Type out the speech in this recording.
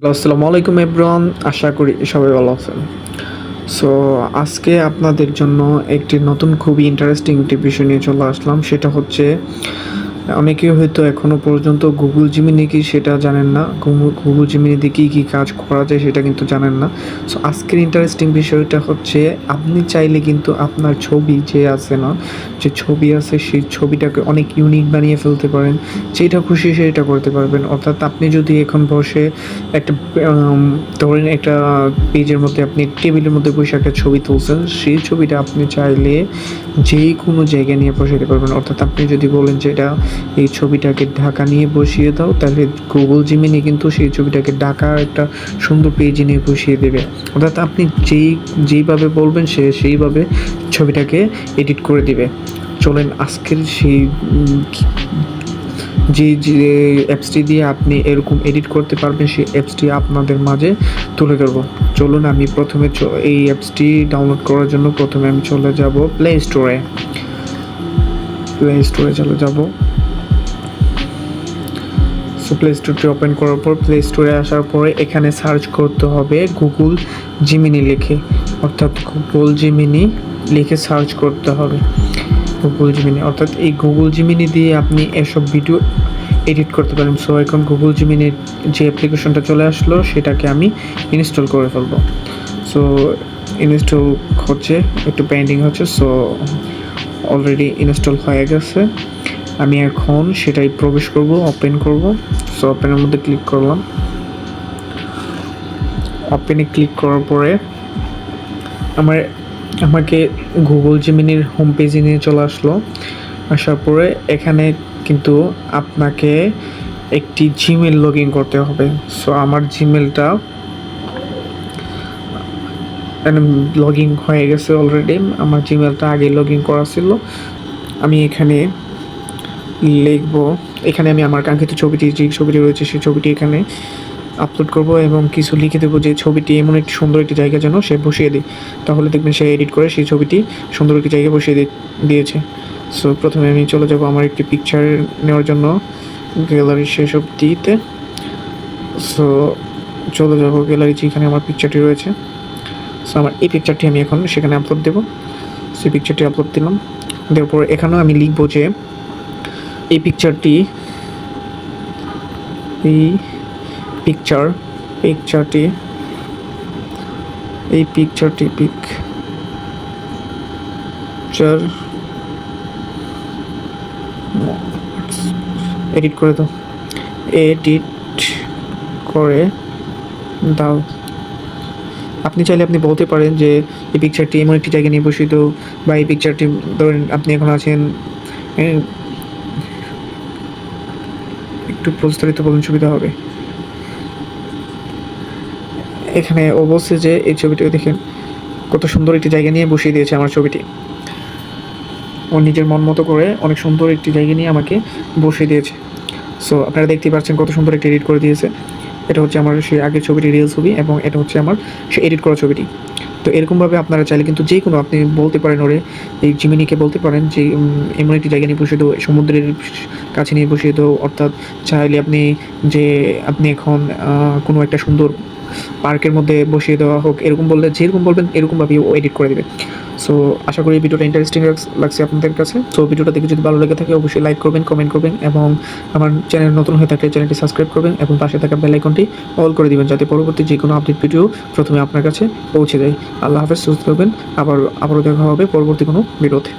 আসসালামু আলাইকুম এভরিওয়ান, আশা করি সবাই ভালো আছেন। সো আজকে আপনাদের জন্য একটি নতুন খুবই ইন্টারেস্টিং একটি বিষয় নিয়ে চলে আসলাম। সেটা হচ্ছে অনেকেই হয়তো এখনও পর্যন্ত গুগল জিমিনি কি সেটা জানেন না। গুগল জিমিনি দিয়ে কী কাজ করা যায় সেটা কিন্তু জানেন না। সো আজকের ইন্টারেস্টিং বিষয়টা হচ্ছে আপনি চাইলে কিন্তু আপনার ছবি যে আছে না, যে ছবি আছে সেই ছবিটাকে অনেক ইউনিক বানিয়ে ফেলতে পারেন। যেটা খুশি সেটা করতে পারবেন। অর্থাৎ আপনি যদি এখন বসে একটা ধরেন একটা পেজের মধ্যে আপনি টেবিলের মধ্যে বসে একটা ছবি তুলছেন, সেই ছবিটা আপনি চাইলে যেই কোনো জায়গায় নিয়ে বসাতে পারবেন। অর্থাৎ আপনি যদি বলেন যে এই ছবিটাকে ঢাকা নিয়ে বসিয়ে দাও, তাহলে গুগল জিমিনি কিন্তু সেই ছবিটাকে ঢাকার একটা সুন্দর পেজে নিয়ে বসিয়ে দেবে। অর্থাৎ আপনি যেইভাবে বলবেন সে সেইভাবে ছবিটাকে এডিট করে দিবে। চলেন আজকের সেই যে অ্যাপসটি দিয়ে আপনি এরকম এডিট করতে পারবেন সেই অ্যাপসটি আপনাদের মাঝে তুলে ধরবো। চলুন আমি প্রথমে এই অ্যাপসটি ডাউনলোড করার জন্য প্রথমে আমি চলে যাব প্লে স্টোরে চলে যাব। সো প্লে স্টোরটি ওপেন করার পর প্লে স্টোরে আসার পরে এখানে সার্চ করতে হবে গুগল জিমিনি লিখে, অর্থাৎ গুগল জিমিনি লিখে সার্চ করতে হবে। গুগল জিমিনি অর্থাৎ এই গুগল জিমিনি দিয়ে আপনি এসব ভিডিও এডিট করতে পারেন। সো এখন গুগল জিমিনির যে অ্যাপ্লিকেশনটা চলে আসলো সেটাকে আমি ইনস্টল করে ফেলবো। সো ইনস্টল হচ্ছে, একটু পেন্ডিং হচ্ছে। সো অলরেডি ইনস্টল হয়ে গেছে। আমি এখন সেটাই প্রবেশ করব, ওপেন করব। সো ওপেনের মধ্যে ক্লিক করলাম। ওপেনে ক্লিক করার পরে আমাকে গুগল জিমিনির হোম পেজে নিয়ে চলে আসলো। আসার পরে এখানে কিন্তু আপনাকে একটি জিমেল লগ ইন করতে হবে। সো আমার জিমেলটা লগ ইন হয়ে গেছে অলরেডি। আমার জিমেলটা আগে লগ ইন করা ছিল। আমি এখানে লিখবো, এখানে আমি আমার কাঙ্ক্ষিত ছবিটি, যে ছবিটি রয়েছে সেই ছবিটি এখানে আপলোড করব এবং কিছু লিখে দেবো যে ছবিটি এমন একটি সুন্দর একটি জায়গা যেন সে বসিয়ে দিই। তাহলে দেখবেন সে এডিট করে সেই ছবিটি সুন্দর একটি জায়গায় বসিয়ে দিয়েছে। সো প্রথমে আমি চলে যাব আমার একটি পিকচার নেওয়ার জন্য গ্যালারির সেসব দিতে। সো চলে যাব গ্যালারি, যেখানে আমার পিকচারটি রয়েছে। সো আমার এই পিকচারটি আমি এখন সেখানে আপলোড দেবো। সেই পিকচারটি আপলোড দিলাম। দেওয়ার পর এখানেও আমি লিখবো যে এই পিকচারটি পিকচার এডিট করে দাও, আপনি চাইলে আপনি বলতে পারেন যে এই পিকচারটি এমন একটি জায়গায় নিয়ে বসিত, বা এই পিকচারটি ধরেন আপনি এখন আছেন, একটু প্রস্তারিত বলুন সুবিধা হবে। এখানে ও বলছে যে এই ছবিটিও দেখেন কত সুন্দর একটি জায়গা নিয়ে বসিয়ে দিয়েছে আমার ছবিটি। ও নিজের মন মতো করে অনেক সুন্দর একটি জায়গা নিয়ে আমাকে বসিয়ে দিয়েছে। সো আপনারা দেখতেই পাচ্ছেন কত সুন্দর একটি এডিট করে দিয়েছে। এটা হচ্ছে আমার সেই আগের ছবিটি, রিয়েল ছবি, এবং এটা হচ্ছে আমার সেই এডিট করা ছবিটি। তো এরকমভাবে আপনারা চাইলে কিন্তু যে কোনো আপনি বলতে পারেন ওরে, এই জিমিনিকে বলতে পারেন যে এমন একটি জায়গা নিয়ে বসিয়ে দাও, সমুদ্রের কাছে নিয়ে বসিয়ে দাও। অর্থাৎ চাইলে আপনি যে আপনি এখন কোনো একটা সুন্দর পার্কের মধ্যে বসিয়ে দেওয়া হোক, এরকম বললে যেরকম বলবেন এরকমভাবেই ও এডিট করে দেবে। সো আশা করি ভিডিওটা ইন্টারেস্টিং লাগছে আপনাদের কাছে। সো ভিডিওটা দেখে যদি ভালো লেগে থাকে অবশ্যই লাইক করবেন, কমেন্ট করবেন, এবং আমার চ্যানেল নতুন হয়ে থাকলে চ্যানেলটি সাবস্ক্রাইব করবেন এবং পাশে থাকা বেল আইকনটি অল করে দিবেন, যাতে পরবর্তী যে কোনো আপডেট ভিডিও প্রথমে আপনার কাছে পৌঁছে যায়। আল্লাহ হাফেজ, সুস্থ থাকবেন। আবারও দেখা হবে পরবর্তী কোনো ভিডিওতে।